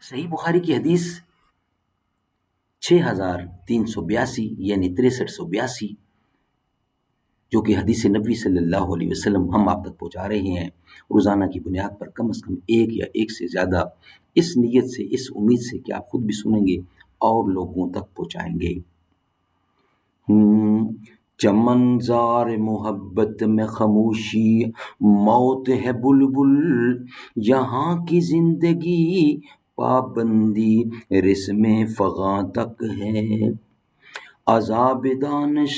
صحیح بخاری کی حدیث 6382 یعنی 6382 جو کہ حدیث نبوی صلی اللہ علیہ وسلم ہم آپ تک پہنچا رہے ہیں روزانہ کی بنیاد پر، کم از کم ایک یا ایک سے زیادہ، اس نیت سے، اس امید سے کہ آپ خود بھی سنیں گے اور لوگوں تک پہنچائیں گے۔ چمن زار محبت میں خاموشی موت ہے بلبل، یہاں کی زندگی پابندی رسم فغاں تک ہے۔ عذاب دانش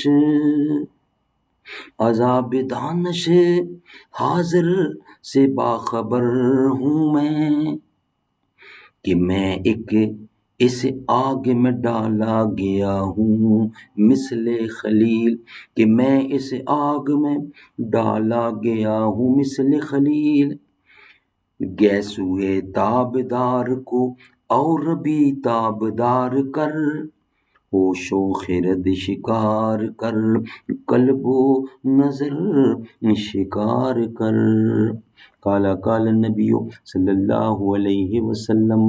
حاضر سے باخبر ہوں میں، کہ میں ایک اس آگ میں ڈالا گیا ہوں مثل خلیل، کہ میں اس آگ میں ڈالا گیا ہوں مثل خلیل۔ گیسوئے تابدار کو اور بھی تابدار کر، ہوش و خرد شکار کر، قلب و نظر شکار کر۔ قال النبی صلی اللہ علیہ وسلم،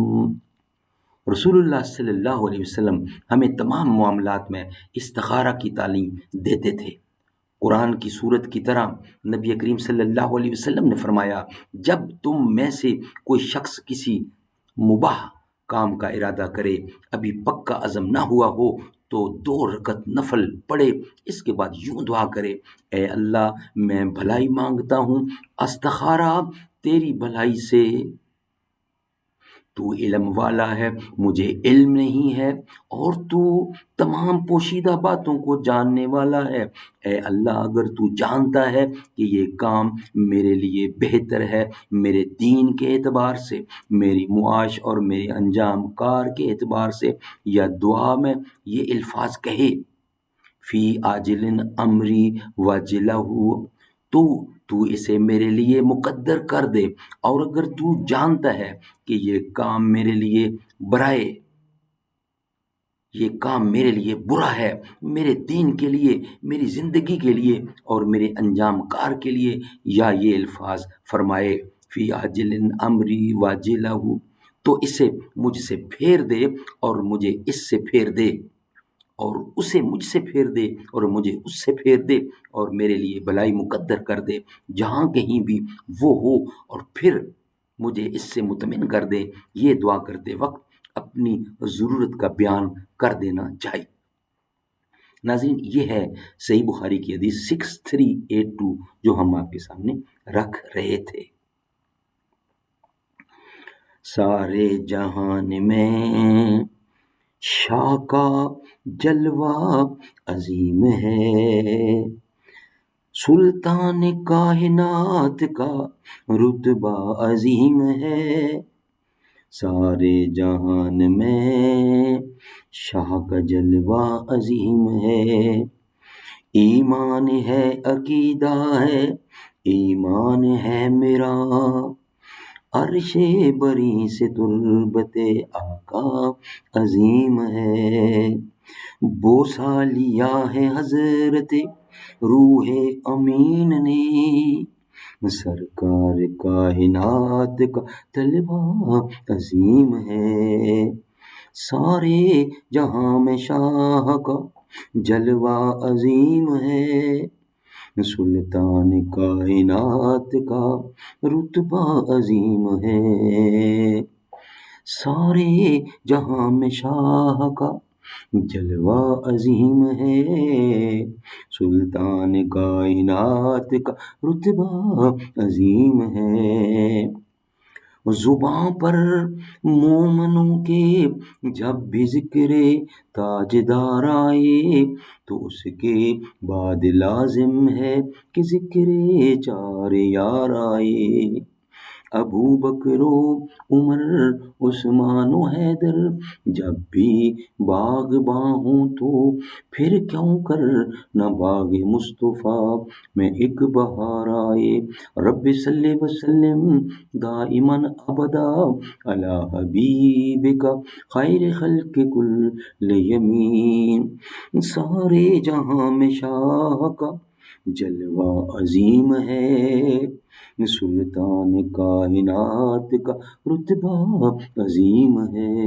رسول اللہ صلی اللہ علیہ وسلم ہمیں تمام معاملات میں استخارہ کی تعلیم دیتے تھے۔ قرآن کی سورت کی طرح نبی کریم صلی اللہ علیہ وسلم نے فرمایا، جب تم میں سے کوئی شخص کسی مباح کام کا ارادہ کرے، ابھی پکا عزم نہ ہوا ہو، تو 2 رکعت نفل پڑھے، اس کے بعد یوں دعا کرے، اے اللہ میں بھلائی مانگتا ہوں استخارہ تیری بھلائی سے، تو علم والا ہے مجھے علم نہیں ہے، اور تو تمام پوشیدہ باتوں کو جاننے والا ہے۔ اے اللہ اگر تو جانتا ہے کہ یہ کام میرے لیے بہتر ہے، میرے دین کے اعتبار سے، میری معاش اور میرے انجام کار کے اعتبار سے، یا دعا میں یہ الفاظ کہے، فی عاجل امری وجلہ، تو اسے میرے لیے مقدر کر دے، اور اگر تو جانتا ہے کہ یہ کام میرے لیے برا ہے، میرے دین کے لیے، میری زندگی کے لیے اور میرے انجام کار کے لیے، یا یہ الفاظ فرمائے فی عاجل امری واجلہ، تو اسے مجھ سے پھیر دے اور مجھے اس سے پھیر دے، اور اسے مجھ سے پھیر دے اور مجھے اس سے پھیر دے، اور میرے لیے بھلائی مقدر کر دے جہاں کہیں بھی وہ ہو، اور پھر مجھے اس سے مطمئن کر دے۔ یہ دعا کرتے وقت اپنی ضرورت کا بیان کر دینا چاہیے۔ ناظرین، یہ ہے صحیح بخاری کی حدیث 6382 جو ہم آپ کے سامنے رکھ رہے تھے۔ سارے جہان میں شاہ کا جلوہ عظیم ہے، سلطان کائنات کا رتبہ عظیم ہے۔ سارے جہان میں شاہ کا جلوہ عظیم ہے، ایمان ہے عقیدہ ہے، ایمان ہے میرا، عرش بری سے تربت آقا عظیم ہے، بوسہ لیا ہے حضرت روح امین نے، سرکار کائنات کا طلبہ عظیم ہے۔ سارے جہاں میں شاہ کا جلوہ عظیم ہے، سلطان کائنات کا رتبہ عظیم ہے۔ سارے جہاں میں شاہ کا جلوہ عظیم ہے، سلطان کائنات کا رتبہ عظیم ہے۔ زباں پر مومنوں کے جب بھی ذکر تاجدار آئے، تو اس کے بعد لازم ہے کہ ذکر 4 یار آئے، ابو بکر و عمر عثمان و حیدر جب بھی باغباں ہوں، تو پھر کیوں کر نہ باغ مصطفیٰ میں ایک بہار آئے۔ رب صلی وسلم دائماً ابدا علی حبیبک خیر خلق کل یمین۔ سارے جہاں میں شاہ کا جلوہ عظیم ہے، سلطان کائنات کا رتبہ عظیم ہے،